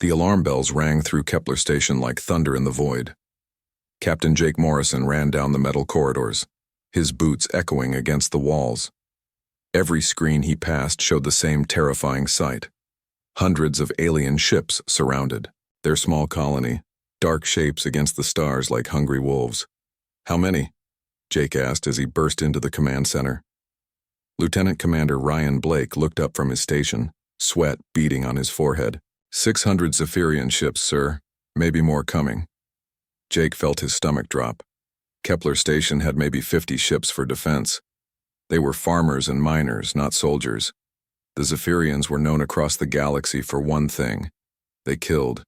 The alarm bells rang through Kepler station like thunder in the void. Captain Jake Morrison ran down the metal corridors, his boots echoing against the walls. Every screen he passed showed the same terrifying sight. Hundreds of alien ships surrounded, their small colony, dark shapes against the stars like hungry wolves. "How many?" Jake asked as he burst into the command center. Lieutenant Commander Ryan Blake looked up from his station, sweat beading on his forehead. 600 Zephyrian ships, sir. Maybe more coming." Jake felt his stomach drop. Kepler station had maybe 50 ships for defense. They were farmers and miners, not soldiers. The Zephyrians were known across the galaxy for one thing. They killed.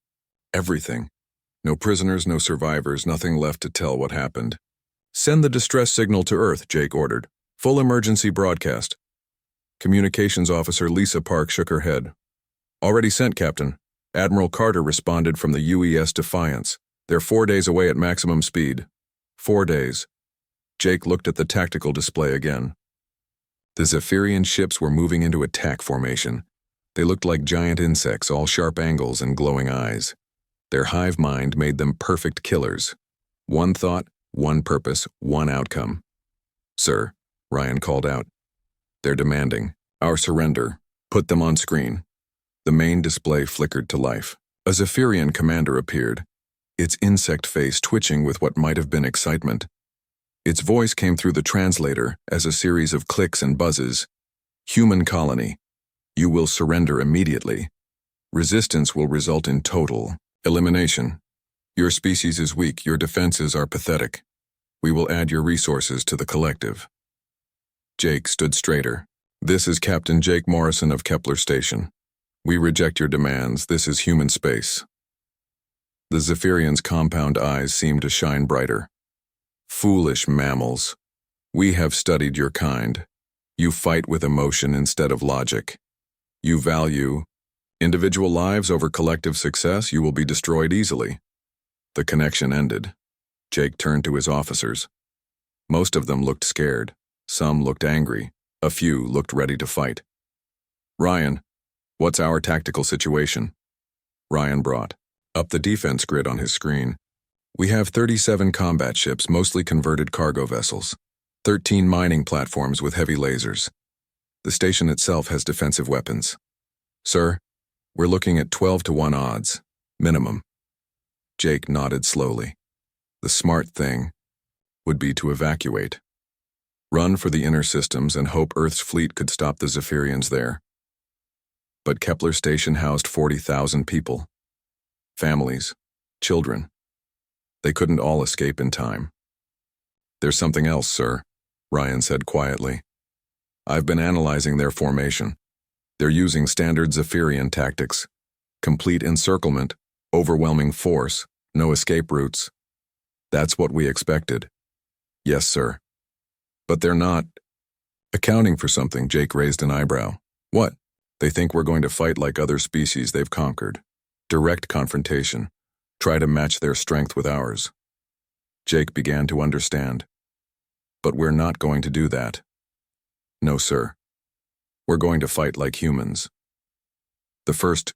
Everything. No prisoners, no survivors, nothing left to tell what happened. "Send the distress signal to Earth," Jake ordered. "Full emergency broadcast." Communications Officer Lisa Park shook her head. "Already sent, Captain. Admiral Carter responded from the UES Defiance. They're 4 days away at maximum speed." 4 days. Jake looked at the tactical display again. The Zephyrian ships were moving into attack formation. They looked like giant insects, all sharp angles and glowing eyes. Their hive mind made them perfect killers. One thought, one purpose, one outcome. "Sir," Ryan called out. "They're demanding our surrender. Put them on screen." The main display flickered to life. A Zephyrian commander appeared, its insect face twitching with what might have been excitement. Its voice came through the translator as a series of clicks and buzzes. "Human colony. You will surrender immediately. Resistance will result in total elimination. Your species is weak, your defenses are pathetic. We will add your resources to the collective." Jake stood straighter. "This is Captain Jake Morrison of Kepler Station. We reject your demands. This is human space." The Zephyrian's compound eyes seemed to shine brighter. "Foolish mammals. We have studied your kind. You fight with emotion instead of logic. You value individual lives over collective success. You will be destroyed easily." The connection ended. Jake turned to his officers. Most of them looked scared. Some looked angry. A few looked ready to fight. "Ryan, what's our tactical situation?" Ryan brought up the defense grid on his screen. "We have 37 combat ships, mostly converted cargo vessels. 13 mining platforms with heavy lasers. The station itself has defensive weapons. Sir, we're looking at 12-to-1 odds, minimum." Jake nodded slowly. The smart thing would be to evacuate. Run for the inner systems and hope Earth's fleet could stop the Zephyrians there. But Kepler Station housed 40,000 people. Families, children. They couldn't all escape in time. "There's something else, sir," Ryan said quietly. "I've been analyzing their formation. They're using standard Zephyrian tactics. Complete encirclement, overwhelming force, no escape routes. That's what we expected." "Yes, sir. But they're not accounting for something." Jake raised an eyebrow. "What?" "They think we're going to fight like other species they've conquered. Direct confrontation. Try to match their strength with ours." Jake began to understand. "But we're not going to do that." "No, sir. We're going to fight like humans." The first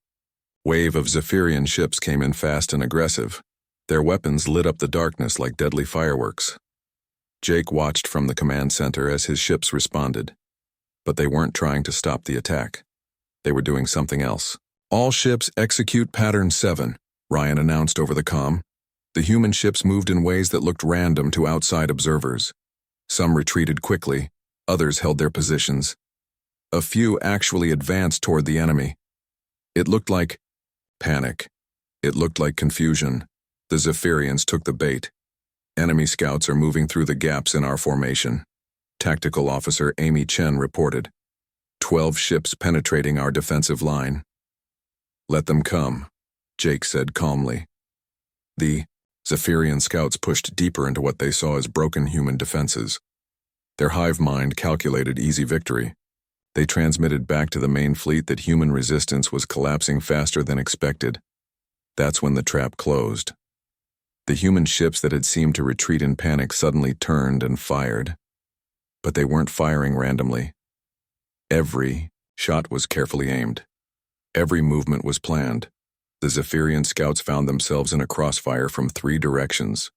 wave of Zephyrian ships came in fast and aggressive. Their weapons lit up the darkness like deadly fireworks. Jake watched from the command center as his ships responded. But they weren't trying to stop the attack. They were doing something else. "All ships execute Pattern 7, Ryan announced over the comm. The human ships moved in ways that looked random to outside observers. Some retreated quickly, others held their positions. A few actually advanced toward the enemy. It looked like panic. It looked like confusion. The Zephyrians took the bait. Enemy scouts are moving through the gaps in our formation. Tactical Officer Amy Chen reported. 12 ships penetrating our defensive line. "Let them come," Jake said calmly. The Zephyrian scouts pushed deeper into what they saw as broken human defenses. Their hive mind calculated easy victory. They transmitted back to the main fleet that human resistance was collapsing faster than expected. That's when the trap closed. The human ships that had seemed to retreat in panic suddenly turned and fired. But they weren't firing randomly. Every shot was carefully aimed. Every movement was planned. The Zephyrian scouts found themselves in a crossfire from 3 directions.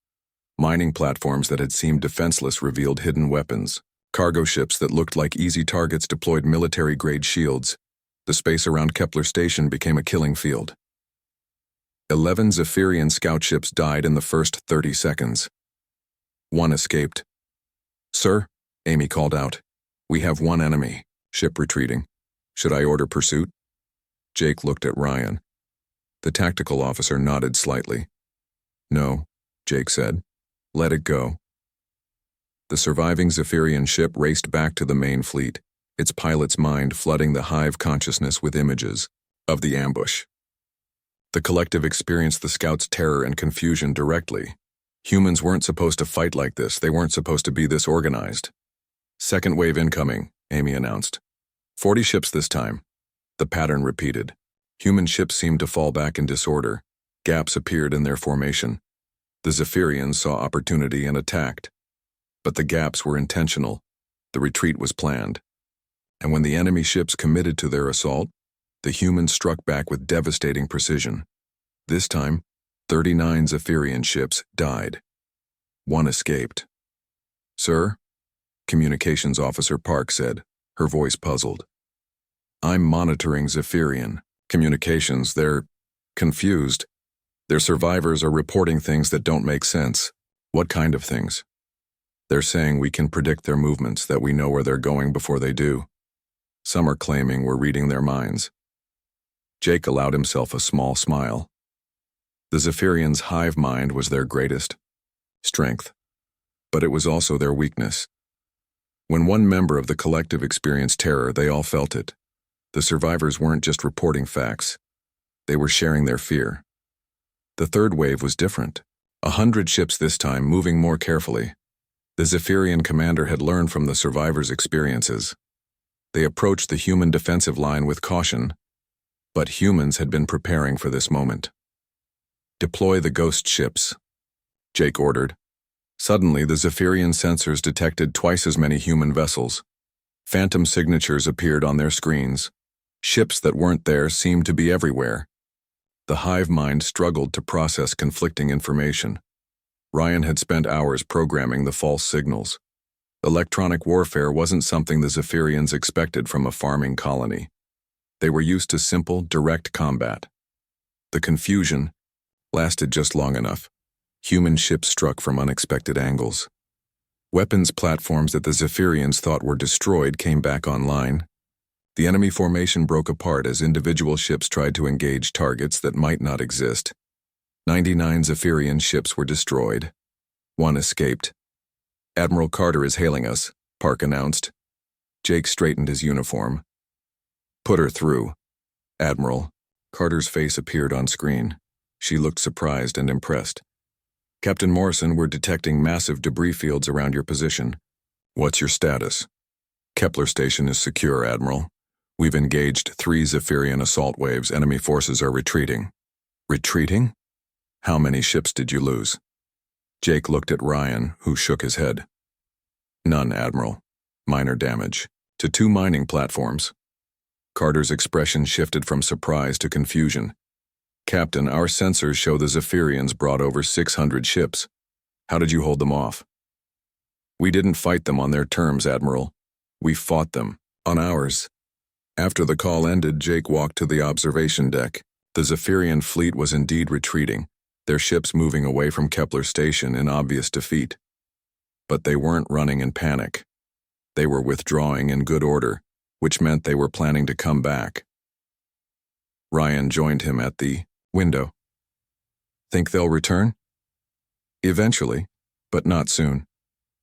Mining platforms that had seemed defenseless revealed hidden weapons. Cargo ships that looked like easy targets deployed military-grade shields. The space around Kepler Station became a killing field. 11 Zephyrian scout ships died in the first 30 seconds. 1 escaped. "Sir," Amy called out, "we have 1 enemy. Ship retreating. Should I order pursuit?" Jake looked at Ryan. The tactical officer nodded slightly. "No," Jake said. "Let it go." The surviving Zephyrian ship raced back to the main fleet, its pilot's mind flooding the hive consciousness with images of the ambush. The collective experienced the scouts' terror and confusion directly. Humans weren't supposed to fight like this. They weren't supposed to be this organized. "Second wave incoming," Amy announced. 40 ships this time. The pattern repeated. Human ships seemed to fall back in disorder. Gaps appeared in their formation. The Zephyrians saw opportunity and attacked. But the gaps were intentional. The retreat was planned. And when the enemy ships committed to their assault, the humans struck back with devastating precision. This time, 39 Zephyrian ships died. 1 escaped. "Sir?" Communications Officer Park said, her voice puzzled. "I'm monitoring Zephyrian communications. They're confused. Their survivors are reporting things that don't make sense." "What kind of things?" "They're saying we can predict their movements, that we know where they're going before they do. Some are claiming we're reading their minds." Jake allowed himself a small smile. The Zephyrians' hive mind was their greatest strength, but it was also their weakness. When one member of the collective experienced terror, they all felt it. The survivors weren't just reporting facts. They were sharing their fear. The third wave was different. 100 ships this time, moving more carefully. The Zephyrian commander had learned from the survivors' experiences. They approached the human defensive line with caution, but humans had been preparing for this moment. "Deploy the ghost ships," Jake ordered. Suddenly, the Zephyrian sensors detected twice as many human vessels. Phantom signatures appeared on their screens. Ships that weren't there seemed to be everywhere. The hive mind struggled to process conflicting information. Ryan had spent hours programming the false signals. Electronic warfare wasn't something the Zephyrians expected from a farming colony. They were used to simple, direct combat. The confusion lasted just long enough. Human ships struck from unexpected angles. Weapons platforms that the Zephyrians thought were destroyed came back online. The enemy formation broke apart as individual ships tried to engage targets that might not exist. 99 Zephyrian ships were destroyed. 1 escaped. "Admiral Carter is hailing us," Park announced. Jake straightened his uniform. "Put her through, Admiral." Carter's face appeared on screen. She looked surprised and impressed. "Captain Morrison, we're detecting massive debris fields around your position. What's your status?" "Kepler Station is secure, Admiral. We've engaged 3 Zephyrian assault waves. Enemy forces are retreating." "Retreating? How many ships did you lose?" Jake looked at Ryan, who shook his head. "None, Admiral. Minor damage to 2 mining platforms." Carter's expression shifted from surprise to confusion. "Captain, our sensors show the Zephyrians brought over 600 ships. How did you hold them off?" "We didn't fight them on their terms, Admiral. We fought them on ours." After the call ended, Jake walked to the observation deck. The Zephyrian fleet was indeed retreating, their ships moving away from Kepler Station in obvious defeat. But they weren't running in panic. They were withdrawing in good order, which meant they were planning to come back. Ryan joined him at the window. "Think they'll return?" "Eventually, but not soon.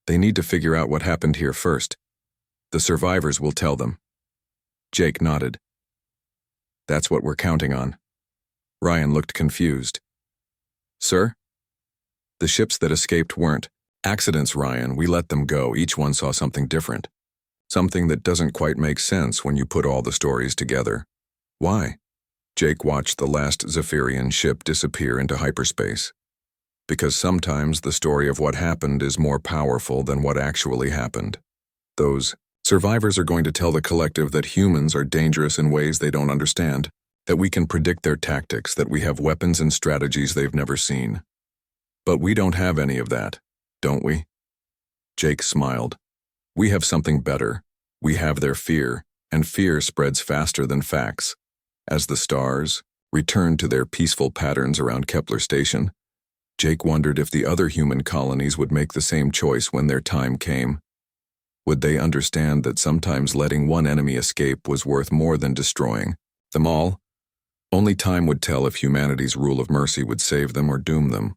They need to figure out what happened here first. The survivors will tell them." Jake nodded. "That's what we're counting on." Ryan looked confused. "Sir?" "The ships that escaped weren't accidents, Ryan. We let them go. Each one saw something different. Something that doesn't quite make sense when you put all the stories together." "Why?" Jake watched the last Zephyrian ship disappear into hyperspace. "Because sometimes the story of what happened is more powerful than what actually happened. Those survivors are going to tell the collective that humans are dangerous in ways they don't understand. that we can predict their tactics, that we have weapons and strategies they've never seen. But we don't have any of that, don't we? Jake smiled. We have something better. We have their fear, and fear spreads faster than facts. As the stars returned to their peaceful patterns around Kepler Station, Jake wondered if the other human colonies would make the same choice when their time came. Would they understand that sometimes letting one enemy escape was worth more than destroying them all? Only time would tell if humanity's rule of mercy would save them or doom them.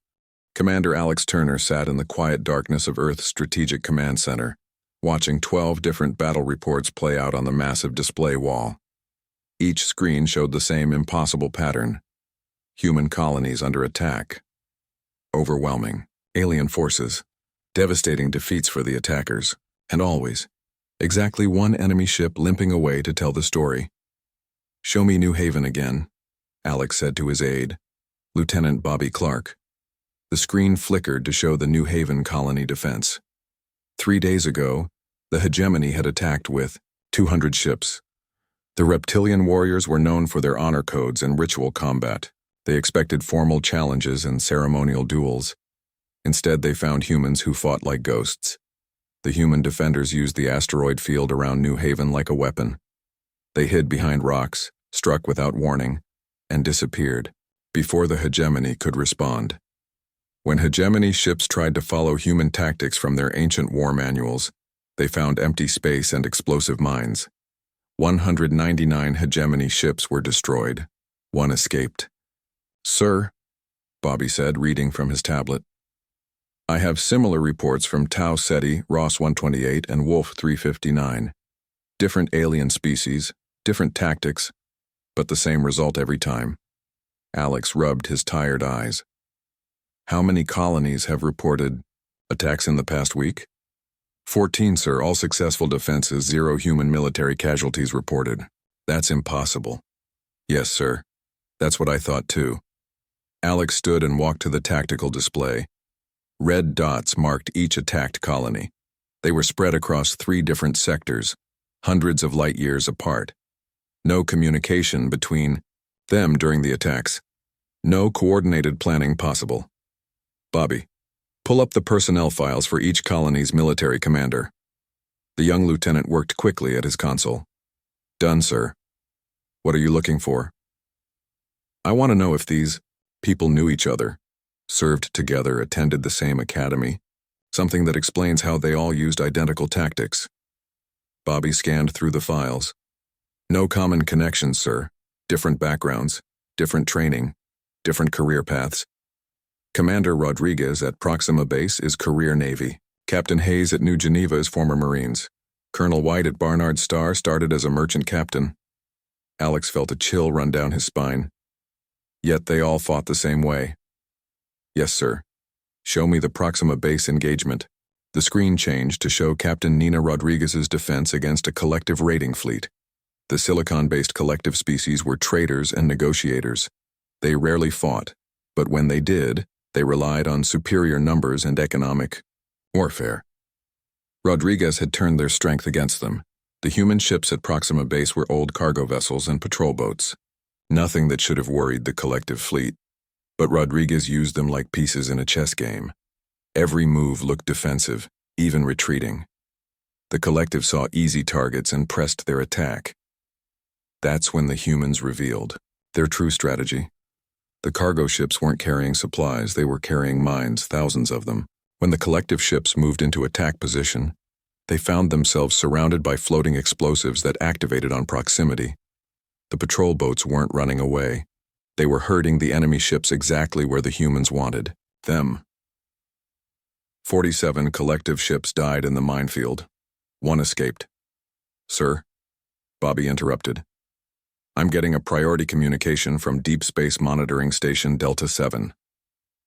Commander Alex Turner sat in the quiet darkness of Earth's Strategic Command Center, watching 12 different battle reports play out on the massive display wall. Each screen showed the same impossible pattern: human colonies under attack. Overwhelming alien forces, devastating defeats for the attackers, and always exactly one enemy ship limping away to tell the story. "Show me New Haven again," Alex said to his aide, Lieutenant Bobby Clark. The screen flickered to show the New Haven colony defense. 3 days ago, the hegemony had attacked with 200 ships. The reptilian warriors were known for their honor codes and ritual combat. They expected formal challenges and ceremonial duels. Instead, they found humans who fought like ghosts. The human defenders used the asteroid field around New Haven like a weapon. They hid behind rocks, struck without warning, and disappeared before the hegemony could respond. When hegemony ships tried to follow human tactics from their ancient war manuals, they found empty space and explosive mines. 199 hegemony ships were destroyed. One escaped. "Sir," Bobby said, reading from his tablet, "I have similar reports from Tau Ceti, Ross 128, and Wolf 359. Different alien species, different tactics, but the same result every time." Alex rubbed his tired eyes. "How many colonies have reported attacks in the past week?" 14, sir. All successful defenses, 0 human military casualties reported." "That's impossible." "Yes, sir. That's what I thought too." Alex stood and walked to the tactical display. Red dots marked each attacked colony. They were spread across 3 different sectors, hundreds of light years apart. No communication between them during the attacks. No coordinated planning possible. "Bobby, pull up the personnel files for each colony's military commander." The young lieutenant worked quickly at his console. "Done, sir." "What are you looking for?" "I want to know if these people knew each other, served together, attended the same academy, something that explains how they all used identical tactics." Bobby scanned through the files. "No common connections, sir. Different backgrounds, different training, different career paths. Commander Rodriguez at Proxima Base is career Navy. Captain Hayes at New Geneva is former Marines. Colonel White at Barnard Star started as a merchant captain." Alex felt a chill run down his spine. Yet they all fought the same way. "Yes, sir. Show me the Proxima Base engagement." The screen changed to show Captain Nina Rodriguez's defense against a collective raiding fleet. The silicon-based collective species were traders and negotiators. They rarely fought, but when they did, they relied on superior numbers and economic warfare. Rodriguez had turned their strength against them. The human ships at Proxima Base were old cargo vessels and patrol boats. Nothing that should have worried the collective fleet, but Rodriguez used them like pieces in a chess game. Every move looked defensive, even retreating. The collective saw easy targets and pressed their attack. That's when the humans revealed their true strategy. The cargo ships weren't carrying supplies, they were carrying mines, thousands of them. When the collective ships moved into attack position, they found themselves surrounded by floating explosives that activated on proximity. The patrol boats weren't running away. They were herding the enemy ships exactly where the humans wanted them. 47 collective ships died in the minefield. 1 escaped. "Sir," Bobby interrupted. "I'm getting a priority communication from Deep Space Monitoring Station Delta 7.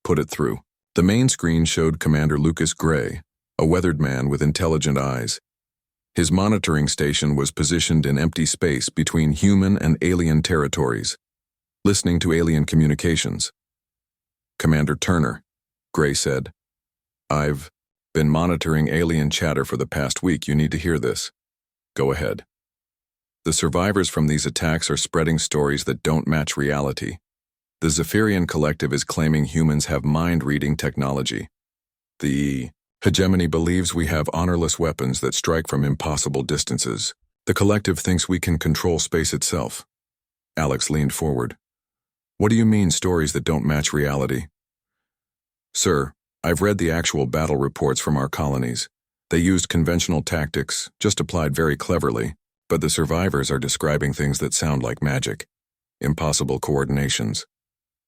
Put it through." The main screen showed Commander Lucas Gray, a weathered man with intelligent eyes. His monitoring station was positioned in empty space between human and alien territories, listening to alien communications. "Commander Turner," Gray said, "I've been monitoring alien chatter for the past week. You need to hear this. Go ahead." The survivors from these attacks are spreading stories that don't match reality. The Zephyrian Collective is claiming humans have mind-reading technology. The hegemony believes we have honorless weapons that strike from impossible distances. The collective thinks we can control space itself. Alex leaned forward. What do you mean, stories that don't match reality? Sir, I've read the actual battle reports from our colonies. They used conventional tactics, just applied very cleverly, but the survivors are describing things that sound like magic. Impossible coordinations.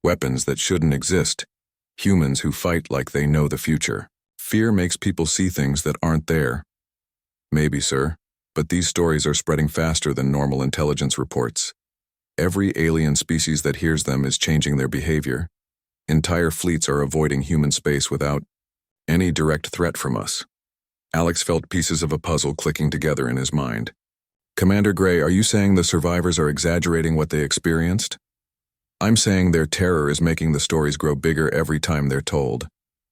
Weapons that shouldn't exist. Humans who fight like they know the future. Fear makes people see things that aren't there. Maybe, sir, but these stories are spreading faster than normal intelligence reports. Every alien species that hears them is changing their behavior. Entire fleets are avoiding human space without any direct threat from us. Alex felt pieces of a puzzle clicking together in his mind. Commander Gray, are you saying the survivors are exaggerating what they experienced? I'm saying their terror is making the stories grow bigger every time they're told,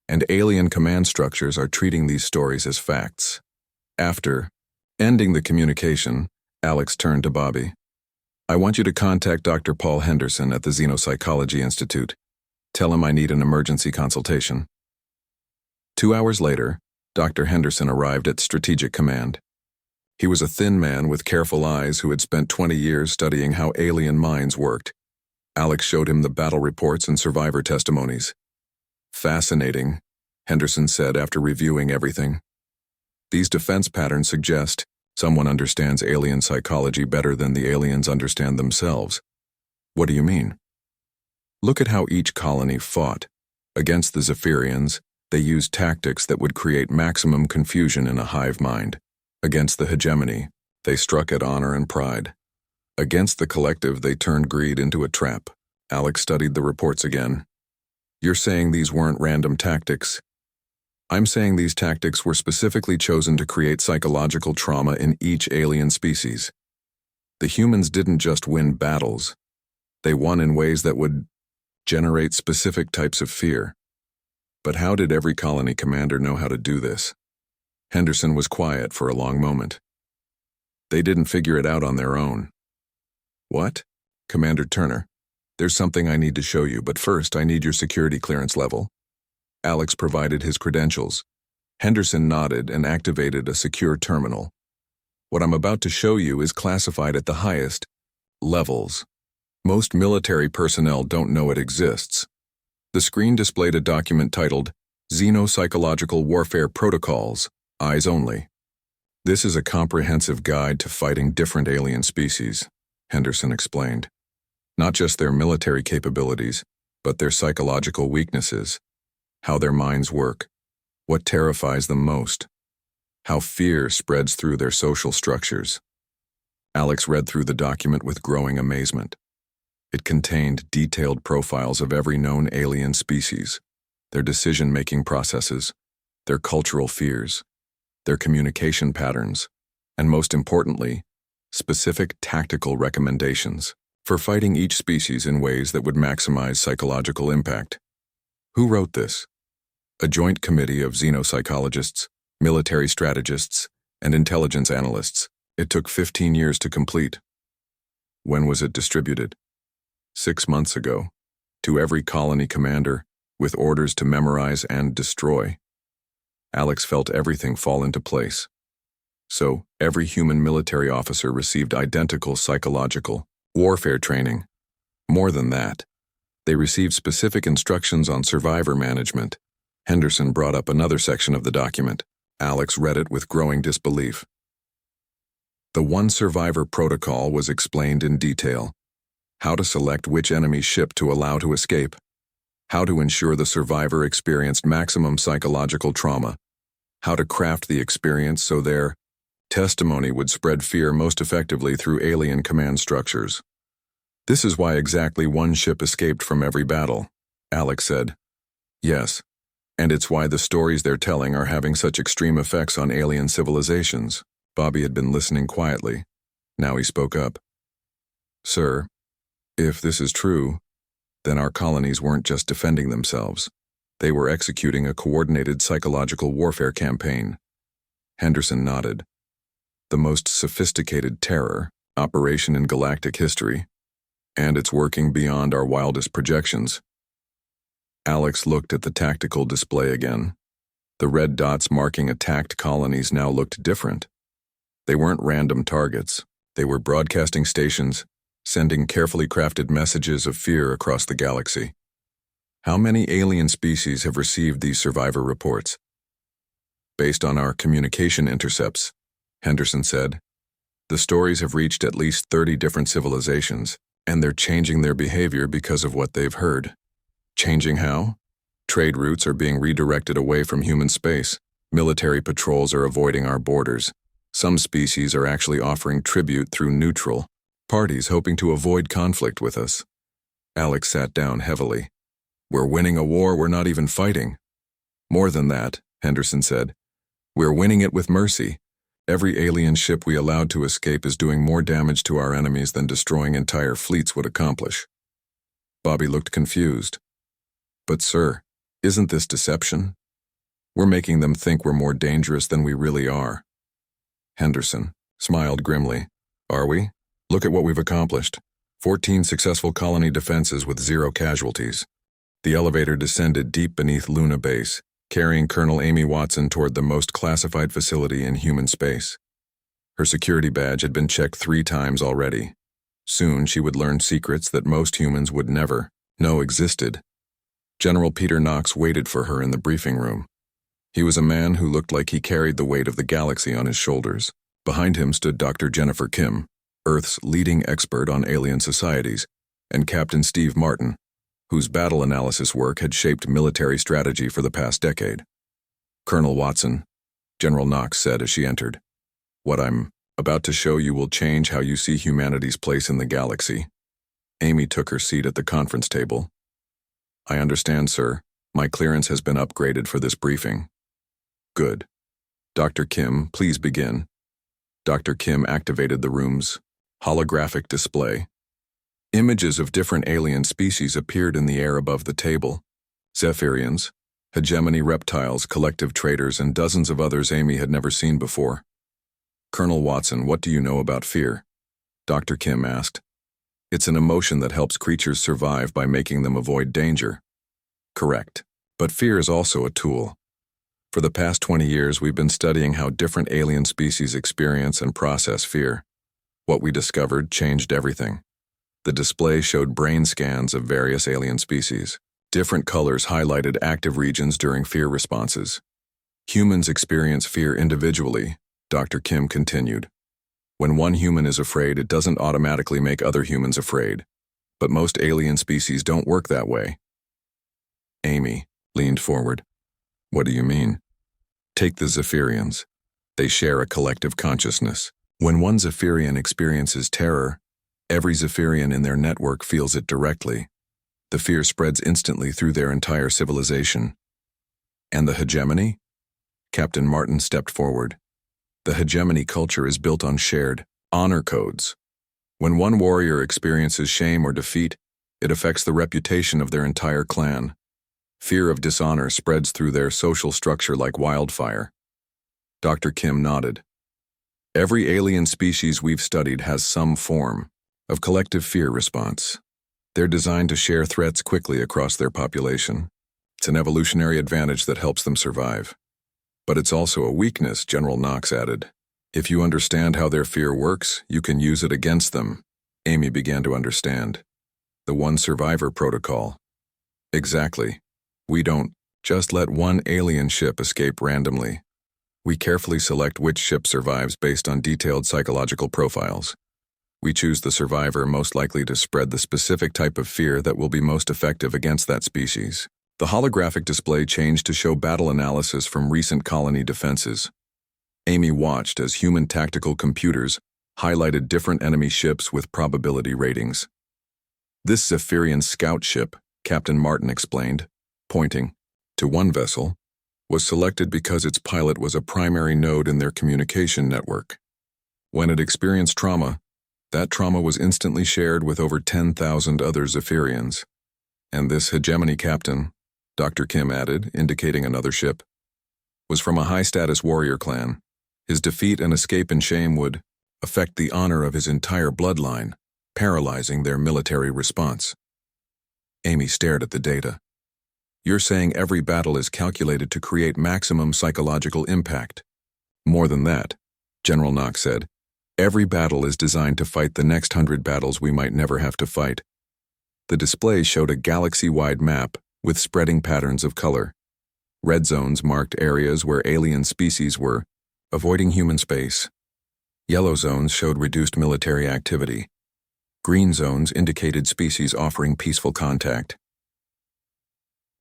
and alien command structures are treating these stories as facts. After ending the communication, Alex turned to Bobby. I want you to contact Dr. Paul Henderson at the Xenopsychology Institute. Tell him I need an emergency consultation. 2 hours later, Dr. Henderson arrived at Strategic Command. He was a thin man with careful eyes who had spent 20 years studying how alien minds worked. Alex showed him the battle reports and survivor testimonies. Fascinating, Henderson said after reviewing everything. These defense patterns suggest someone understands alien psychology better than the aliens understand themselves. What do you mean? Look at how each colony fought. Against the Zephyrians, they used tactics that would create maximum confusion in a hive mind. Against the hegemony, they struck at honor and pride. Against the collective, they turned greed into a trap. Alex studied the reports again. You're saying these weren't random tactics? I'm saying these tactics were specifically chosen to create psychological trauma in each alien species. The humans didn't just win battles. They won in ways that would generate specific types of fear. But how did every colony commander know how to do this? Henderson was quiet for a long moment. They didn't figure it out on their own. What? Commander Turner, there's something I need to show you, but first I need your security clearance level. Alex provided his credentials. Henderson nodded and activated a secure terminal. What I'm about to show you is classified at the highest levels. Most military personnel don't know it exists. The screen displayed a document titled Xenopsychological Warfare Protocols, Eyes Only. This is a comprehensive guide to fighting different alien species, Henderson explained. Not just their military capabilities, but their psychological weaknesses, how their minds work, what terrifies them most, how fear spreads through their social structures. Alex read through the document with growing amazement. It contained detailed profiles of every known alien species, their decision-making processes, their cultural fears, their communication patterns, and most importantly, specific tactical recommendations for fighting each species in ways that would maximize psychological impact. Who wrote this? A joint committee of xenopsychologists, military strategists, and intelligence analysts. It took 15 years to complete. When was it distributed? 6 months ago, to every colony commander, with orders to memorize and destroy. Alex felt everything fall into place. So, every human military officer received identical psychological warfare training. More than that, they received specific instructions on survivor management. Henderson brought up another section of the document. Alex read it with growing disbelief. The one survivor protocol was explained in detail. How to select which enemy ship to allow to escape. How to ensure the survivor experienced maximum psychological trauma. How to craft the experience so their testimony would spread fear most effectively through alien command structures. This is why exactly one ship escaped from every battle, Alex said. Yes, and it's why the stories they're telling are having such extreme effects on alien civilizations. Bobby had been listening quietly. Now he spoke up. Sir, if this is true, then our colonies weren't just defending themselves. They were executing a coordinated psychological warfare campaign. Henderson nodded. The most sophisticated terror, operation in galactic history, and it's working beyond our wildest projections. Alex looked at the tactical display again. The red dots marking attacked colonies now looked different. They weren't random targets. They were broadcasting stations, sending carefully crafted messages of fear across the galaxy. How many alien species have received these survivor reports? Based on our communication intercepts, Henderson said, the stories have reached at least 30 different civilizations, and they're changing their behavior because of what they've heard. Changing how? Trade routes are being redirected away from human space. Military patrols are avoiding our borders. Some species are actually offering tribute through neutral parties hoping to avoid conflict with us. Alex sat down heavily. We're winning a war we're not even fighting. More than that, Henderson said. We're winning it with mercy. Every alien ship we allowed to escape is doing more damage to our enemies than destroying entire fleets would accomplish. Bobby looked confused. But sir, isn't this deception? We're making them think we're more dangerous than we really are. Henderson smiled grimly. Are we? Look at what we've accomplished. 14 successful colony defenses with 0 casualties. The elevator descended deep beneath Luna Base, carrying Colonel Amy Watson toward the most classified facility in human space. Her security badge had been checked 3 times already. Soon she would learn secrets that most humans would never know existed. General Peter Knox waited for her in the briefing room. He was a man who looked like he carried the weight of the galaxy on his shoulders. Behind him stood Dr. Jennifer Kim, Earth's leading expert on alien societies, and Captain Steve Martin, whose battle analysis work had shaped military strategy for the past decade. Colonel Watson, General Knox said as she entered, what I'm about to show you will change how you see humanity's place in the galaxy. Amy took her seat at the conference table. I understand, sir. My clearance has been upgraded for this briefing. Good. Dr. Kim, please begin. Dr. Kim activated the room's holographic display. Images of different alien species appeared in the air above the table. Zephyrians, hegemony reptiles, collective traders, and dozens of others Amy had never seen before. Colonel Watson, what do you know about fear? Dr. Kim asked. It's an emotion that helps creatures survive by making them avoid danger. Correct. But fear is also a tool. For the past 20 years, we've been studying how different alien species experience and process fear. What we discovered changed everything. The display showed brain scans of various alien species. Different colors highlighted active regions during fear responses. Humans experience fear individually, Dr. Kim continued. When one human is afraid, it doesn't automatically make other humans afraid. But most alien species don't work that way. Amy leaned forward. What do you mean? Take the Zephyrians. They share a collective consciousness. When one Zephyrian experiences terror, every Zephyrian in their network feels it directly. The fear spreads instantly through their entire civilization. And the hegemony? Captain Martin stepped forward. The hegemony culture is built on shared honor codes. When one warrior experiences shame or defeat, it affects the reputation of their entire clan. Fear of dishonor spreads through their social structure like wildfire. Dr. Kim nodded. Every alien species we've studied has some form of collective fear response. They're designed to share threats quickly across their population. It's an evolutionary advantage that helps them survive. But it's also a weakness, General Knox added. If you understand how their fear works, you can use it against them. Amy began to understand. The one survivor protocol. Exactly. We don't just let one alien ship escape randomly. We carefully select which ship survives based on detailed psychological profiles. We choose the survivor most likely to spread the specific type of fear that will be most effective against that species. The holographic display changed to show battle analysis from recent colony defenses. Amy watched as human tactical computers highlighted different enemy ships with probability ratings. This Zephyrian scout ship, Captain Martin explained, pointing to one vessel, was selected because its pilot was a primary node in their communication network. When it experienced trauma, that trauma was instantly shared with over 10,000 other Zephyrians. And this hegemony captain, Dr. Kim added, indicating another ship, was from a high-status warrior clan. His defeat and escape in shame would affect the honor of his entire bloodline, paralyzing their military response. Amy stared at the data. You're saying every battle is calculated to create maximum psychological impact. More than that, General Knox said. Every battle is designed to fight the next 100 battles we might never have to fight. The display showed a galaxy-wide map with spreading patterns of color. Red zones marked areas where alien species were avoiding human space. Yellow zones showed reduced military activity. Green zones indicated species offering peaceful contact.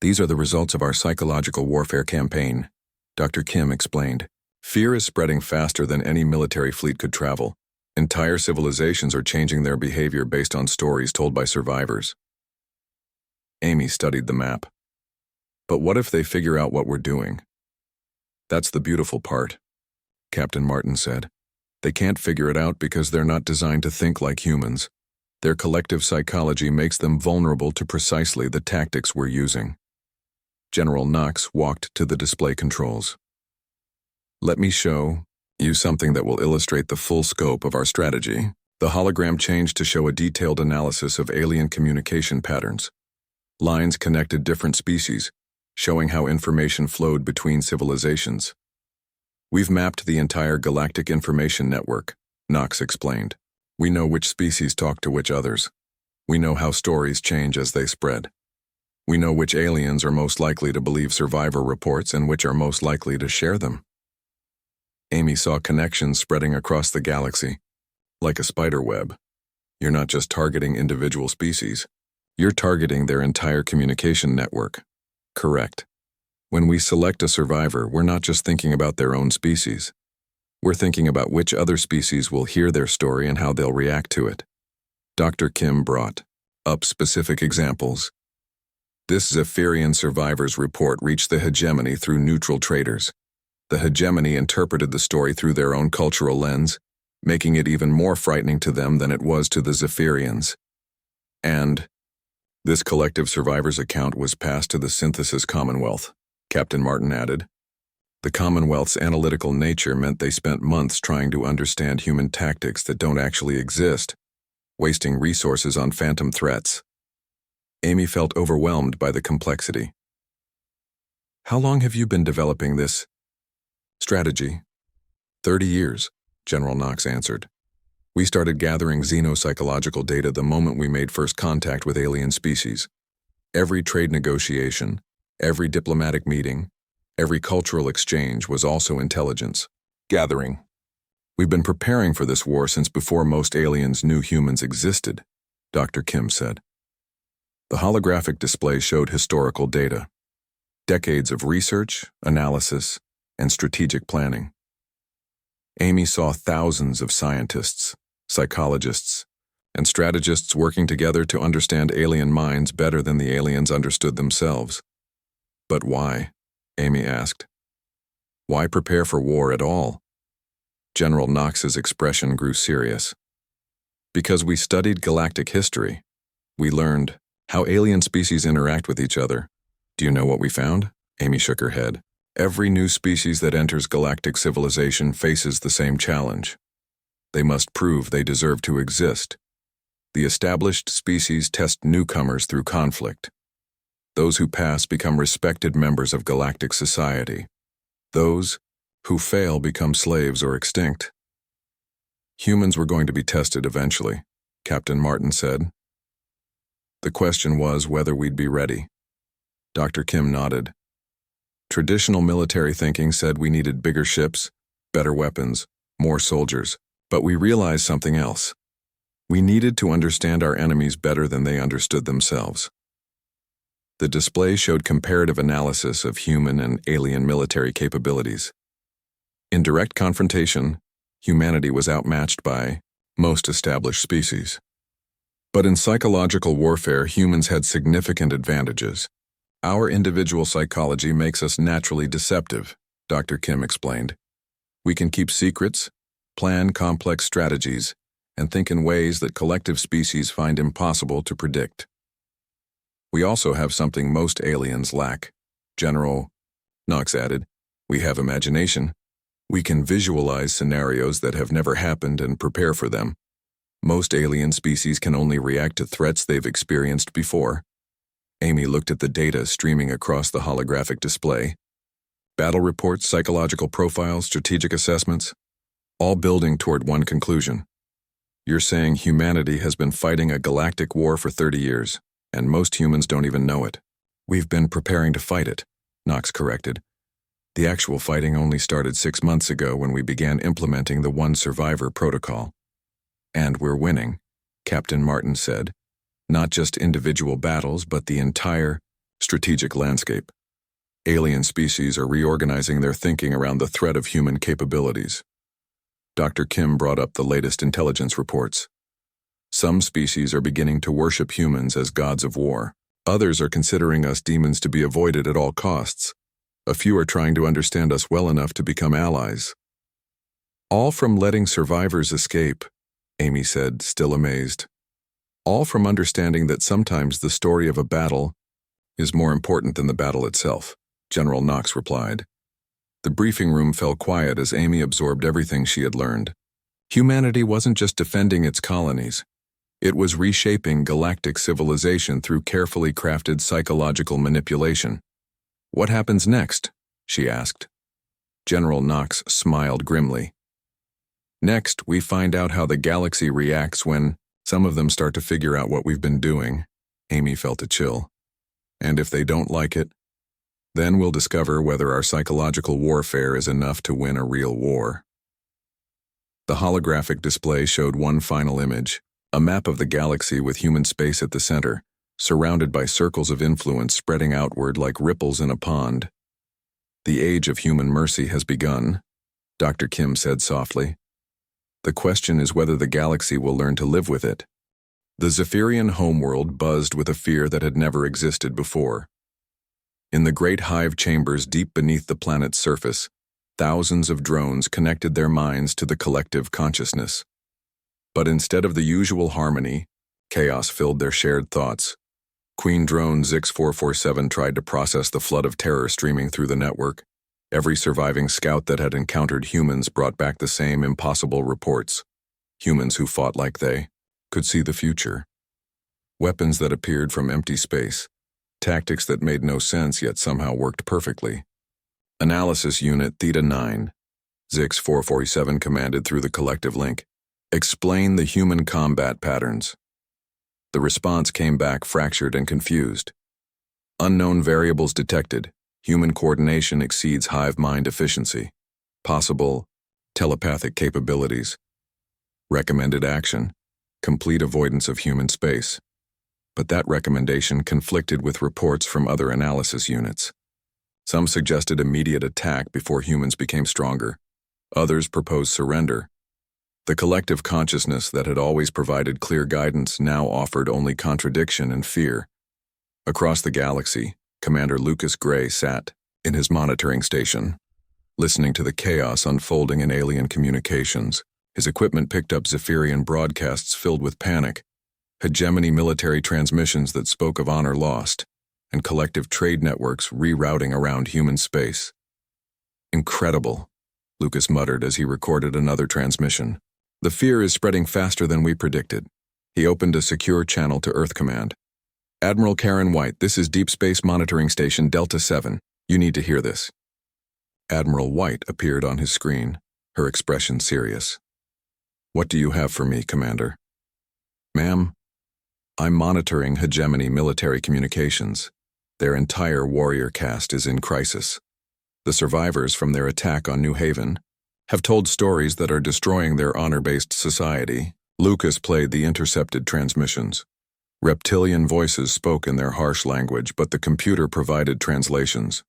These are the results of our psychological warfare campaign, Dr. Kim explained. Fear is spreading faster than any military fleet could travel. Entire civilizations are changing their behavior based on stories told by survivors. Amy studied the map. But what if they figure out what we're doing? That's the beautiful part, Captain Martin said. They can't figure it out because they're not designed to think like humans. Their collective psychology makes them vulnerable to precisely the tactics we're using. General Knox walked to the display controls. Let me show you something that will illustrate the full scope of our strategy. The hologram changed to show a detailed analysis of alien communication patterns. Lines connected different species, showing how information flowed between civilizations. We've mapped the entire galactic information network, Knox explained. We know which species talk to which others. We know how stories change as they spread. We know which aliens are most likely to believe survivor reports and which are most likely to share them. Amy saw connections spreading across the galaxy, like a spider web. You're not just targeting individual species. You're targeting their entire communication network. Correct. When we select a survivor, we're not just thinking about their own species. We're thinking about which other species will hear their story and how they'll react to it. Dr. Kim brought up specific examples. This Zephyrian survivors report reached the hegemony through neutral traders. The hegemony interpreted the story through their own cultural lens, making it even more frightening to them than it was to the Zephyrians. And this collective survivors account was passed to the Synthesis Commonwealth, Captain Martin added. The Commonwealth's analytical nature meant they spent months trying to understand human tactics that don't actually exist, wasting resources on phantom threats. Amy felt overwhelmed by the complexity. How long have you been developing this strategy? 30 years, General Knox answered. We started gathering xenopsychological data the moment we made first contact with alien species. Every trade negotiation, every diplomatic meeting, every cultural exchange was also intelligence gathering. We've been preparing for this war since before most aliens knew humans existed, Dr. Kim said. The holographic display showed historical data, decades of research, analysis, and strategic planning. Amy saw thousands of scientists, psychologists, and strategists working together to understand alien minds better than the aliens understood themselves. But why? Amy asked. Why prepare for war at all? General Knox's expression grew serious. Because we studied galactic history. We learned how alien species interact with each other. Do you know what we found? Amy shook her head. Every new species that enters galactic civilization faces the same challenge. They must prove they deserve to exist. The established species test newcomers through conflict. Those who pass become respected members of galactic society. Those who fail become slaves or extinct. Humans were going to be tested eventually, Captain Martin said. The question was whether we'd be ready. Dr. Kim nodded. Traditional military thinking said we needed bigger ships, better weapons, more soldiers, but we realized something else. We needed to understand our enemies better than they understood themselves. The display showed comparative analysis of human and alien military capabilities. In direct confrontation, humanity was outmatched by most established species. But in psychological warfare, humans had significant advantages. Our individual psychology makes us naturally deceptive, Dr. Kim explained. We can keep secrets, plan complex strategies, and think in ways that collective species find impossible to predict. We also have something most aliens lack, General Knox added. We have imagination. We can visualize scenarios that have never happened and prepare for them. Most alien species can only react to threats they've experienced before. Amy looked at the data streaming across the holographic display. Battle reports, psychological profiles, strategic assessments, all building toward one conclusion. You're saying humanity has been fighting a galactic war for 30 years, and most humans don't even know it. We've been preparing to fight it, Knox corrected. The actual fighting only started 6 months ago when we began implementing the One Survivor protocol. And we're winning, Captain Martin said. Not just individual battles, but the entire strategic landscape. Alien species are reorganizing their thinking around the threat of human capabilities. Dr. Kim brought up the latest intelligence reports. Some species are beginning to worship humans as gods of war. Others are considering us demons to be avoided at all costs. A few are trying to understand us well enough to become allies. All from letting survivors escape, Amy said, still amazed. All from understanding that sometimes the story of a battle is more important than the battle itself, General Knox replied. The briefing room fell quiet as Amy absorbed everything she had learned. Humanity wasn't just defending its colonies. It was reshaping galactic civilization through carefully crafted psychological manipulation. What happens next? She asked. General Knox smiled grimly. Next, we find out how the galaxy reacts when some of them start to figure out what we've been doing. Amy felt a chill. And if they don't like it, then we'll discover whether our psychological warfare is enough to win a real war. The holographic display showed one final image, a map of the galaxy with human space at the center, surrounded by circles of influence spreading outward like ripples in a pond. The age of human mercy has begun, Dr. Kim said softly. The question is whether the galaxy will learn to live with it. The Zephyrian homeworld buzzed with a fear that had never existed before. In the great hive chambers deep beneath the planet's surface, thousands of drones connected their minds to the collective consciousness. But instead of the usual harmony, chaos filled their shared thoughts. Queen drone Zix-447 tried to process the flood of terror streaming through the network. Every surviving scout that had encountered humans brought back the same impossible reports. Humans who fought like they could see the future. Weapons that appeared from empty space. Tactics that made no sense yet somehow worked perfectly. Analysis Unit Theta 9. Zix-447 commanded through the collective link. Explain the human combat patterns. The response came back fractured and confused. Unknown variables detected. Human coordination exceeds hive mind efficiency. Possible telepathic capabilities. Recommended action. Complete avoidance of human space. But that recommendation conflicted with reports from other analysis units. Some suggested immediate attack before humans became stronger. Others proposed surrender. The collective consciousness that had always provided clear guidance now offered only contradiction and fear. Across the galaxy, Commander Lucas Gray sat in his monitoring station, listening to the chaos unfolding in alien communications. His equipment picked up Zephyrian broadcasts filled with panic, hegemony military transmissions that spoke of honor lost, and collective trade networks rerouting around human space. Incredible, Lucas muttered as he recorded another transmission. The fear is spreading faster than we predicted. He opened a secure channel to Earth Command. Admiral Karen White, this is Deep Space Monitoring Station Delta 7. You need to hear this. Admiral White appeared on his screen, her expression serious. What do you have for me, Commander? Ma'am, I'm monitoring hegemony military communications. Their entire warrior caste is in crisis. The survivors from their attack on New Haven have told stories that are destroying their honor-based society. Lucas played the intercepted transmissions. Reptilian voices spoke in their harsh language, but the computer provided translations.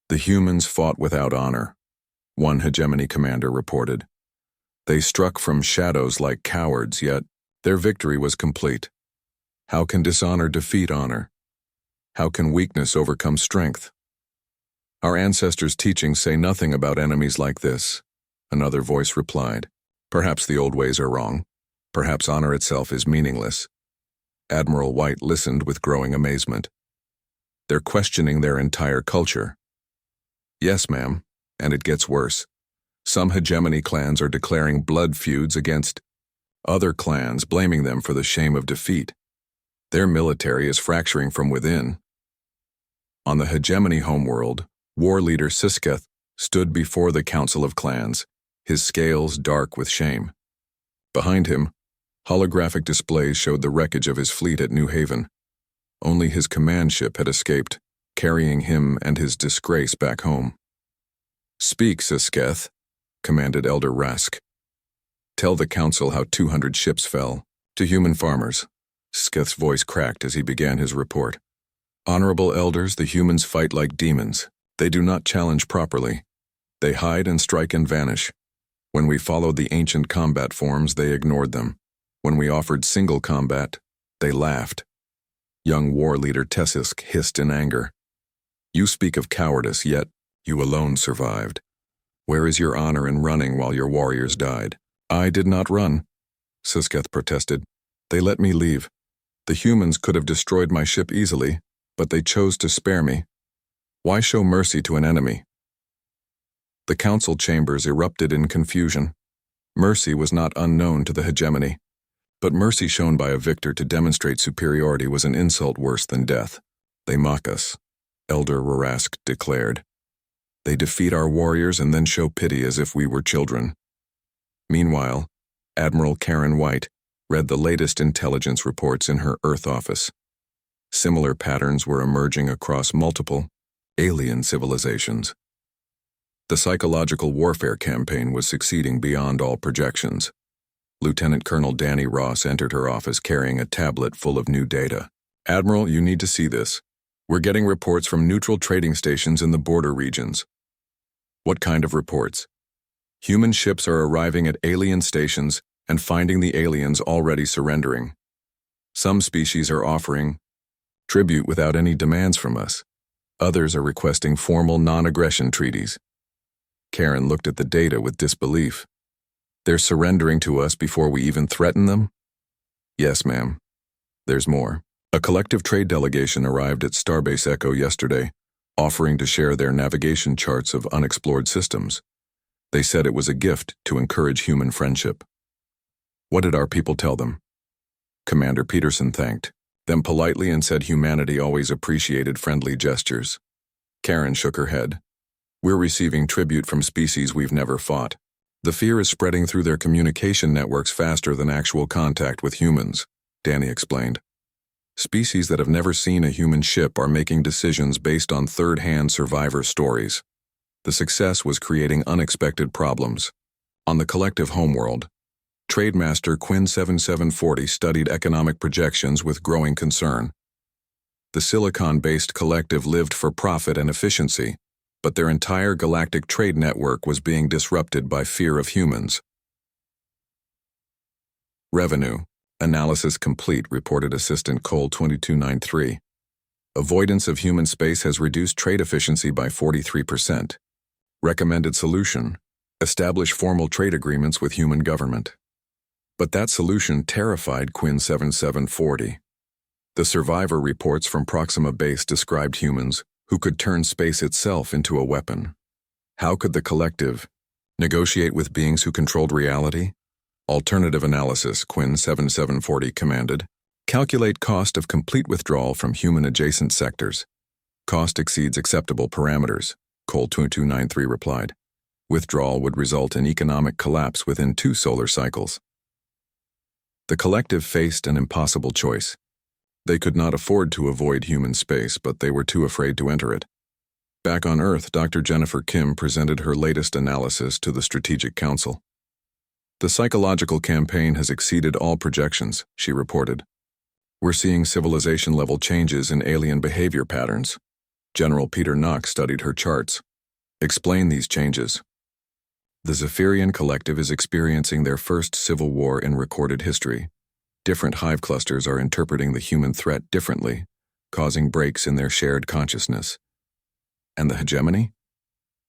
The humans fought without honor, one hegemony commander reported. They struck from shadows like cowards, yet their victory was complete. How can dishonor defeat honor? How can weakness overcome strength? Our ancestors' teachings say nothing about enemies like this, another voice replied. Perhaps the old ways are wrong. Perhaps honor itself is meaningless. Admiral White listened with growing amazement. They're questioning their entire culture. Yes, ma'am, and it gets worse. Some hegemony clans are declaring blood feuds against other clans, blaming them for the shame of defeat. Their military is fracturing from within. On the hegemony homeworld, war leader Sisketh stood before the Council of Clans, his scales dark with shame. Behind him, holographic displays showed the wreckage of his fleet at New Haven. Only his command ship had escaped, carrying him and his disgrace back home. "Speak, Sisketh," commanded Elder Rask. "Tell the council how 200 ships fell to human farmers." Sisketh's voice cracked as he began his report. "Honorable elders, the humans fight like demons. They do not challenge properly. They hide and strike and vanish. When we followed the ancient combat forms, they ignored them. When we offered single combat, they laughed." Young war leader Tessisk hissed in anger. "You speak of cowardice, yet you alone survived. Where is your honor in running while your warriors died?" "I did not run," Sisketh protested. "They let me leave. The humans could have destroyed my ship easily, but they chose to spare me. Why show mercy to an enemy?" The council chambers erupted in confusion. Mercy was not unknown to the hegemony, but mercy shown by a victor to demonstrate superiority was an insult worse than death. "They mock us," Elder Rask declared. "They defeat our warriors and then show pity as if we were children." Meanwhile, Admiral Karen White read the latest intelligence reports in her Earth office. Similar patterns were emerging across multiple alien civilizations. The psychological warfare campaign was succeeding beyond all projections. Lieutenant Colonel Danny Ross entered her office carrying a tablet full of new data. "Admiral, you need to see this. We're getting reports from neutral trading stations in the border regions." "What kind of reports?" "Human ships are arriving at alien stations and finding the aliens already surrendering. Some species are offering tribute without any demands from us. Others are requesting formal non-aggression treaties." Karen looked at the data with disbelief. "They're surrendering to us before we even threaten them?" "Yes, ma'am. There's more. A collective trade delegation arrived at Starbase Echo yesterday, offering to share their navigation charts of unexplored systems. They said it was a gift to encourage human friendship." "What did our people tell them?" Commander Peterson thanked them politely and said humanity always appreciated friendly gestures. Karen shook her head. "We're receiving tribute from species we've never fought. The fear is spreading through their communication networks faster than actual contact with humans," Danny explained. "Species that have never seen a human ship are making decisions based on third-hand survivor stories. The success was creating unexpected problems. On the collective homeworld, Trademaster Quinn 7740 studied economic projections with growing concern. The silicon-based collective lived for profit and efficiency, but their entire galactic trade network was being disrupted by fear of humans. "Revenue. Analysis complete," reported Assistant Cole 2293. "Avoidance of human space has reduced trade efficiency by 43%. Recommended solution. Establish formal trade agreements with human government." But that solution terrified Quinn 7740. The survivor reports from Proxima Base described humans who could turn space itself into a weapon. How could the collective negotiate with beings who controlled reality? "Alternative analysis," Quinn 7740 commanded. "Calculate cost of complete withdrawal from human-adjacent sectors." "Cost exceeds acceptable parameters," Cole 2293 replied. "Withdrawal would result in economic collapse within 2 solar cycles." The collective faced an impossible choice. They could not afford to avoid human space, but they were too afraid to enter it. Back on Earth, Dr. Jennifer Kim presented her latest analysis to the Strategic Council. "The psychological campaign has exceeded all projections," she reported. "We're seeing civilization-level changes in alien behavior patterns." General Peter Knox studied her charts. "Explain these changes." "The Zephyrian Collective is experiencing their first civil war in recorded history. Different hive clusters are interpreting the human threat differently, causing breaks in their shared consciousness. And the hegemony?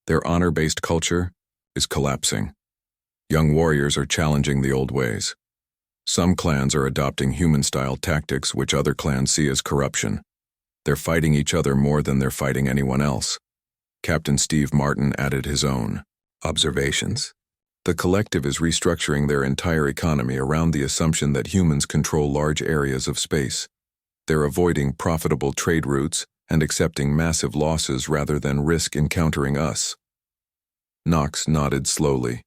Their honor-based culture is collapsing. Young warriors are challenging the old ways. Some clans are adopting human-style tactics which other clans see as corruption. They're fighting each other more than they're fighting anyone else." Captain Steve Martin added his own. Observations. The collective is restructuring their entire economy around the assumption that humans control large areas of space. They're avoiding profitable trade routes and accepting massive losses rather than risk encountering us. Knox nodded slowly.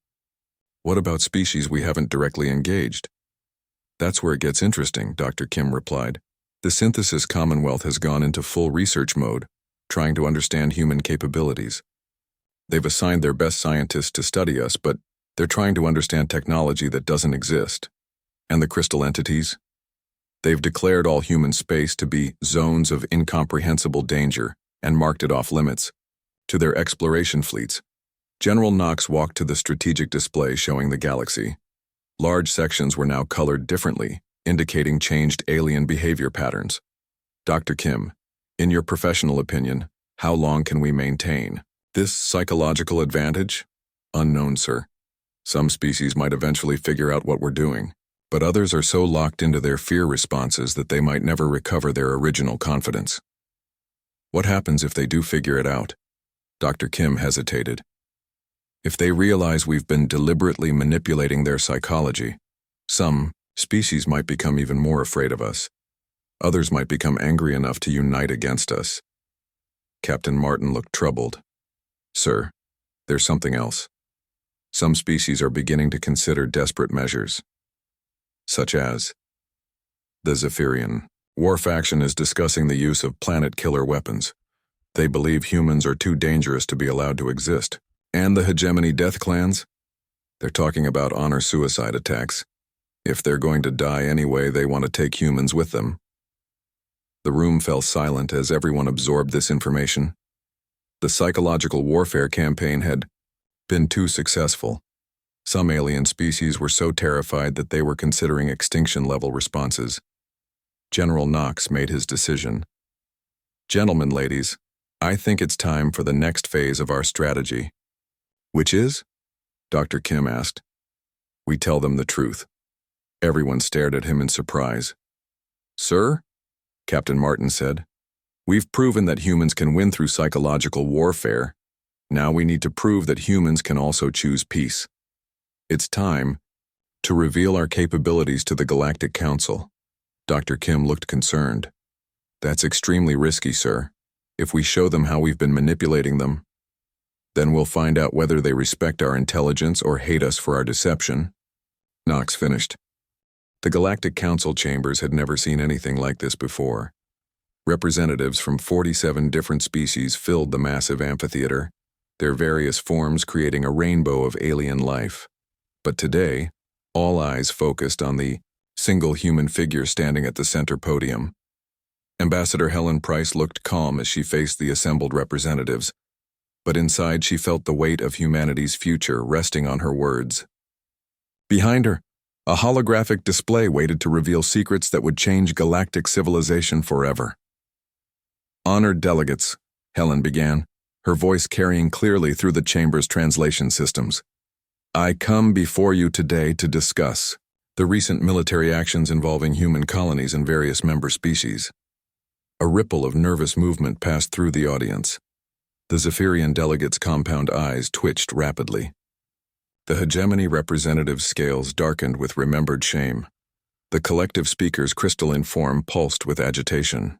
What about species we haven't directly engaged? That's where it gets interesting, Dr. Kim replied. The Synthesis Commonwealth has gone into full research mode, trying to understand human capabilities. They've assigned their best scientists to study us, but they're trying to understand technology that doesn't exist. And the crystal entities? They've declared all human space to be zones of incomprehensible danger and marked it off limits to their exploration fleets. General Knox walked to the strategic display showing the galaxy. Large sections were now colored differently, indicating changed alien behavior patterns. Dr. Kim, in your professional opinion, how long can we maintain this psychological advantage? Unknown, sir. Some species might eventually figure out what we're doing, but others are so locked into their fear responses that they might never recover their original confidence. What happens if they do figure it out? Dr. Kim hesitated. If they realize we've been deliberately manipulating their psychology, some species might become even more afraid of us. Others might become angry enough to unite against us. Captain Martin looked troubled. Sir, there's something else. Some species are beginning to consider desperate measures, such as the Zephyrian War faction is discussing the use of planet-killer weapons. They believe humans are too dangerous to be allowed to exist. And the hegemony death clans? They're talking about honor-suicide attacks. If they're going to die anyway, they want to take humans with them. The room fell silent as everyone absorbed this information. The psychological warfare campaign had been too successful. Some alien species were so terrified that they were considering extinction-level responses. General Knox made his decision. Gentlemen, ladies, I think it's time for the next phase of our strategy. Which is? Dr. Kim asked. We tell them the truth. Everyone stared at him in surprise. Sir? Captain Martin said. We've proven that humans can win through psychological warfare. Now we need to prove that humans can also choose peace. It's time to reveal our capabilities to the Galactic Council. Dr. Kim looked concerned. That's extremely risky, sir. If we show them how we've been manipulating them, then we'll find out whether they respect our intelligence or hate us for our deception. Knox finished. The Galactic Council chambers had never seen anything like this before. Representatives from 47 different species filled the massive amphitheater, their various forms creating a rainbow of alien life. But today, all eyes focused on the single human figure standing at the center podium. Ambassador Helen Price looked calm as she faced the assembled representatives, but inside she felt the weight of humanity's future resting on her words. Behind her, a holographic display waited to reveal secrets that would change galactic civilization forever. Honored delegates, Helen began, her voice carrying clearly through the chamber's translation systems. I come before you today to discuss the recent military actions involving human colonies and various member species. A ripple of nervous movement passed through the audience. The Zephyrian delegates' compound eyes twitched rapidly. The hegemony representative's scales darkened with remembered shame. The collective speaker's crystalline form pulsed with agitation.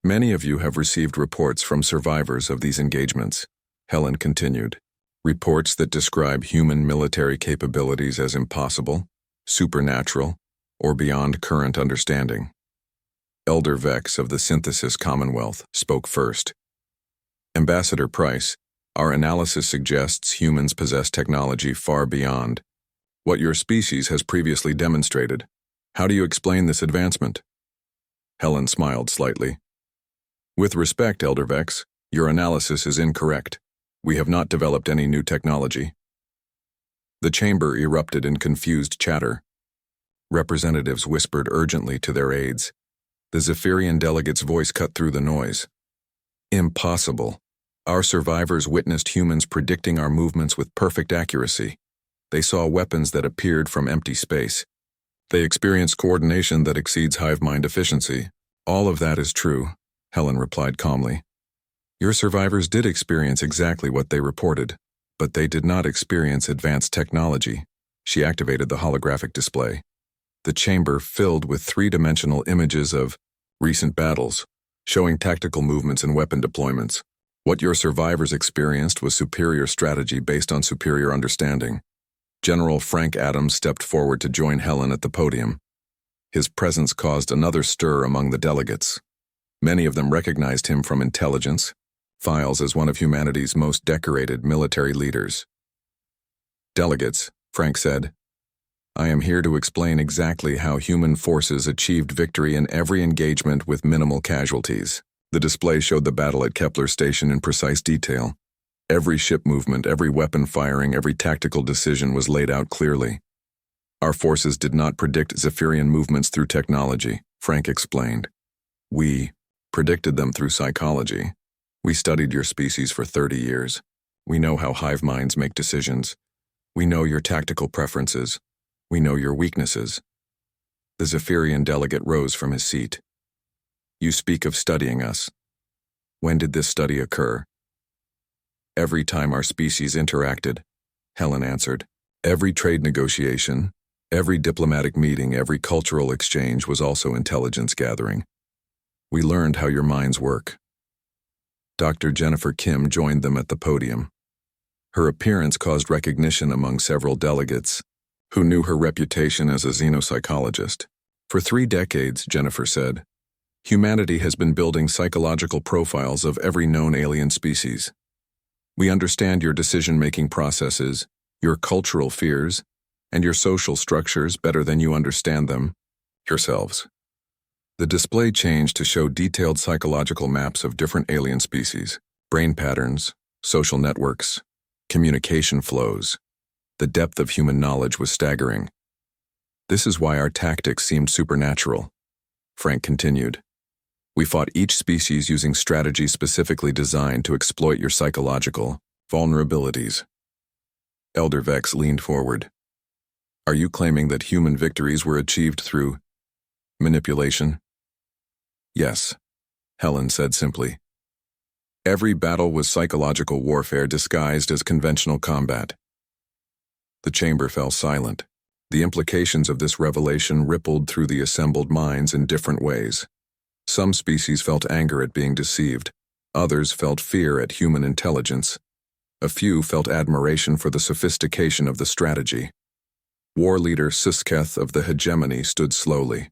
Many of you have received reports from survivors of these engagements, Helen continued. Reports that describe human military capabilities as impossible, supernatural, or beyond current understanding. Elder Vex of the Synthesis Commonwealth spoke first. Ambassador Price, our analysis suggests humans possess technology far beyond what your species has previously demonstrated. How do you explain this advancement? Helen smiled slightly. With respect, Elder Vex, your analysis is incorrect. We have not developed any new technology. The chamber erupted in confused chatter. Representatives whispered urgently to their aides. The Zephyrian delegate's voice cut through the noise. Impossible. Our survivors witnessed humans predicting our movements with perfect accuracy. They saw weapons that appeared from empty space. They experienced coordination that exceeds hive mind efficiency. All of that is true, Helen replied calmly. Your survivors did experience exactly what they reported. But they did not experience advanced technology. She activated the holographic display. The chamber filled with three-dimensional images of recent battles, showing tactical movements and weapon deployments. What your survivors experienced was superior strategy based on superior understanding. General Frank Adams stepped forward to join Helen at the podium. His presence caused another stir among the delegates. Many of them recognized him from intelligence files as one of humanity's most decorated military leaders. Delegates, Frank said, I am here to explain exactly how human forces achieved victory in every engagement with minimal casualties. The display showed the battle at Kepler station in precise detail. Every ship movement, every weapon firing, every tactical decision was laid out clearly. Our forces did not predict Zephyrian movements through technology, Frank explained. We predicted them through psychology. We studied your species for 30 years. We know how hive minds make decisions. We know your tactical preferences. We know your weaknesses. The Zephyrian delegate rose from his seat. You speak of studying us. When did this study occur? Every time our species interacted, Helen answered. Every trade negotiation, every diplomatic meeting, every cultural exchange was also intelligence gathering. We learned how your minds work. Dr. Jennifer Kim joined them at the podium. Her appearance caused recognition among several delegates, who knew her reputation as a xenopsychologist. For 3 decades, Jennifer said, humanity has been building psychological profiles of every known alien species. We understand your decision-making processes, your cultural fears, and your social structures better than you understand them yourselves. The display changed to show detailed psychological maps of different alien species, brain patterns, social networks, communication flows. The depth of human knowledge was staggering. This is why our tactics seemed supernatural, Frank continued. We fought each species using strategies specifically designed to exploit your psychological vulnerabilities. Elder Vex leaned forward. Are you claiming that human victories were achieved through manipulation? Yes, Helen said simply. Every battle was psychological warfare disguised as conventional combat. The chamber fell silent. The implications of this revelation rippled through the assembled minds in different ways. Some species felt anger at being deceived. Others felt fear at human intelligence. A few felt admiration for the sophistication of the strategy. War leader Sisketh of the hegemony stood slowly.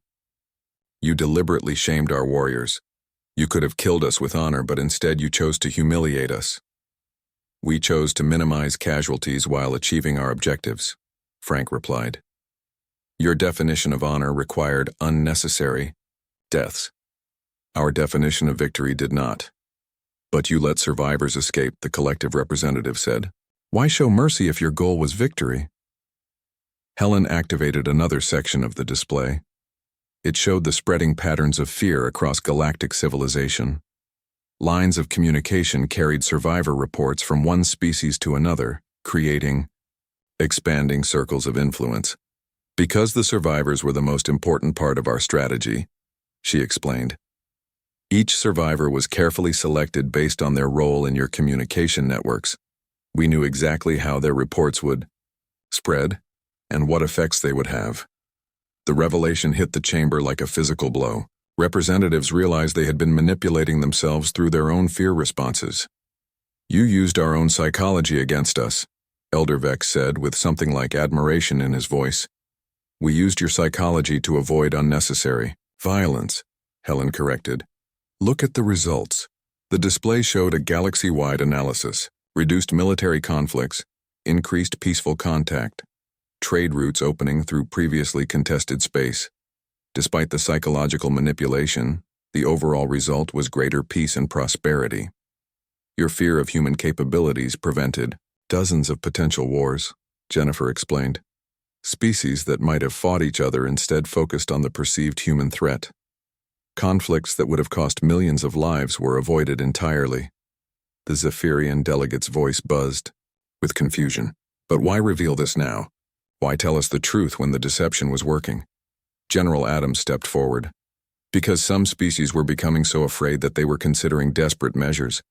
You deliberately shamed our warriors. You could have killed us with honor, but instead you chose to humiliate us. We chose to minimize casualties while achieving our objectives, Frank replied. Your definition of honor required unnecessary deaths. Our definition of victory did not. But you let survivors escape, the collective representative said. Why show mercy if your goal was victory? Helen activated another section of the display. It showed the spreading patterns of fear across galactic civilization. Lines of communication carried survivor reports from one species to another, creating expanding circles of influence. Because the survivors were the most important part of our strategy, she explained. Each survivor was carefully selected based on their role in your communication networks. We knew exactly how their reports would spread and what effects they would have. The revelation hit the chamber like a physical blow. Representatives realized they had been manipulating themselves through their own fear responses. You used our own psychology against us, Elder Vex said with something like admiration in his voice. We used your psychology to avoid unnecessary violence, Helen corrected. Look at the results. The display showed a galaxy-wide analysis, reduced military conflicts, increased peaceful contact, trade routes opening through previously contested space. Despite the psychological manipulation, the overall result was greater peace and prosperity. Your fear of human capabilities prevented dozens of potential wars, Jennifer explained. Species that might have fought each other instead focused on the perceived human threat. Conflicts that would have cost millions of lives were avoided entirely. The Zephyrian delegate's voice buzzed with confusion. But why reveal this now? Why tell us the truth when the deception was working? General Adams stepped forward. Because some species were becoming so afraid that they were considering desperate measures,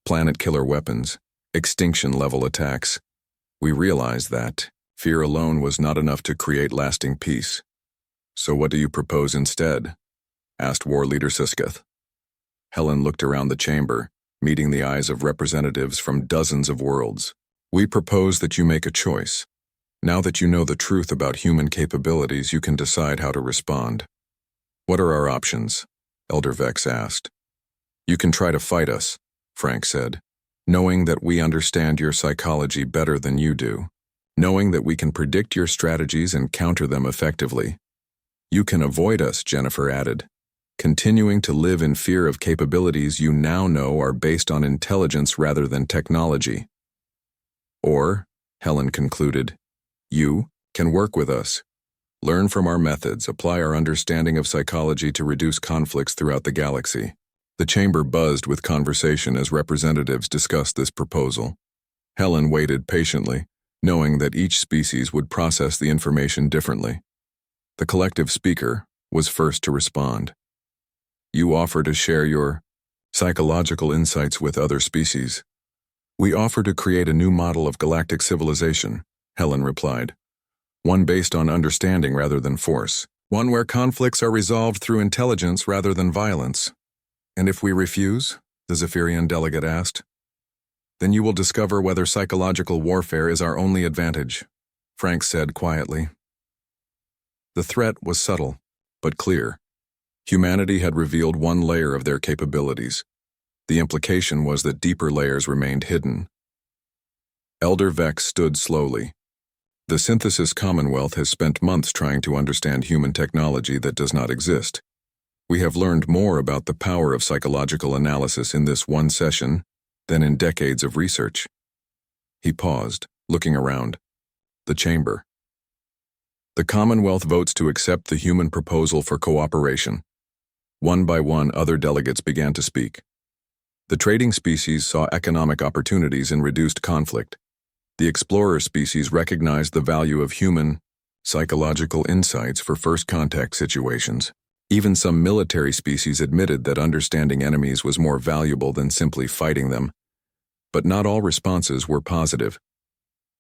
planet-killer weapons, extinction-level attacks. We realized that fear alone was not enough to create lasting peace. So what do you propose instead? Asked War Leader Sisketh. Helen looked around the chamber, meeting the eyes of representatives from dozens of worlds. We propose that you make a choice. Now that you know the truth about human capabilities, you can decide how to respond. What are our options? Elder Vex asked. You can try to fight us, Frank said, knowing that we understand your psychology better than you do, knowing that we can predict your strategies and counter them effectively. You can avoid us, Jennifer added, continuing to live in fear of capabilities you now know are based on intelligence rather than technology. Or, Helen concluded, you can work with us, learn from our methods, apply our understanding of psychology to reduce conflicts throughout the galaxy. The chamber buzzed with conversation as representatives discussed this proposal. Helen waited patiently, knowing that each species would process the information differently. The collective speaker was first to respond. You offer to share your psychological insights with other species. We offer to create a new model of galactic civilization, Helen replied. One based on understanding rather than force. One where conflicts are resolved through intelligence rather than violence. And if we refuse? The Zephyrian delegate asked. Then you will discover whether psychological warfare is our only advantage, Frank said quietly. The threat was subtle, but clear. Humanity had revealed one layer of their capabilities. The implication was that deeper layers remained hidden. Elder Vex stood slowly. The Synthesis Commonwealth has spent months trying to understand human technology that does not exist. We have learned more about the power of psychological analysis in this one session than in decades of research. He paused, looking around. The chamber. The Commonwealth votes to accept the human proposal for cooperation. One by one, other delegates began to speak. The trading species saw economic opportunities in reduced conflict. The explorer species recognized the value of human, psychological insights for first contact situations. Even some military species admitted that understanding enemies was more valuable than simply fighting them. But not all responses were positive.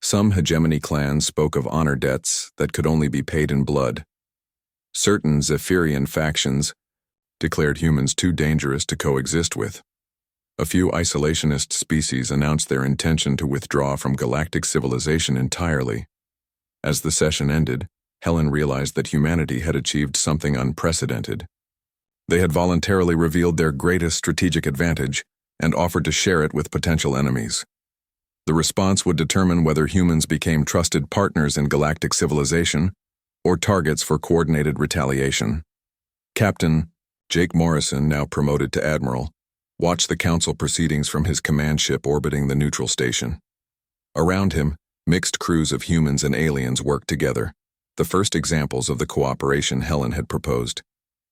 Some hegemony clans spoke of honor debts that could only be paid in blood. Certain Zephyrian factions declared humans too dangerous to coexist with. A few isolationist species announced their intention to withdraw from galactic civilization entirely. As the session ended, Helen realized that humanity had achieved something unprecedented. They had voluntarily revealed their greatest strategic advantage and offered to share it with potential enemies. The response would determine whether humans became trusted partners in galactic civilization or targets for coordinated retaliation. Captain Jake Morrison, now promoted to Admiral, watched the Council proceedings from his command ship orbiting the neutral station. Around him, mixed crews of humans and aliens worked together, the first examples of the cooperation Helen had proposed.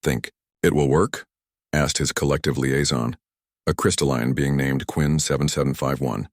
Think, it will work? Asked his collective liaison, a crystalline being named Quinn 7751.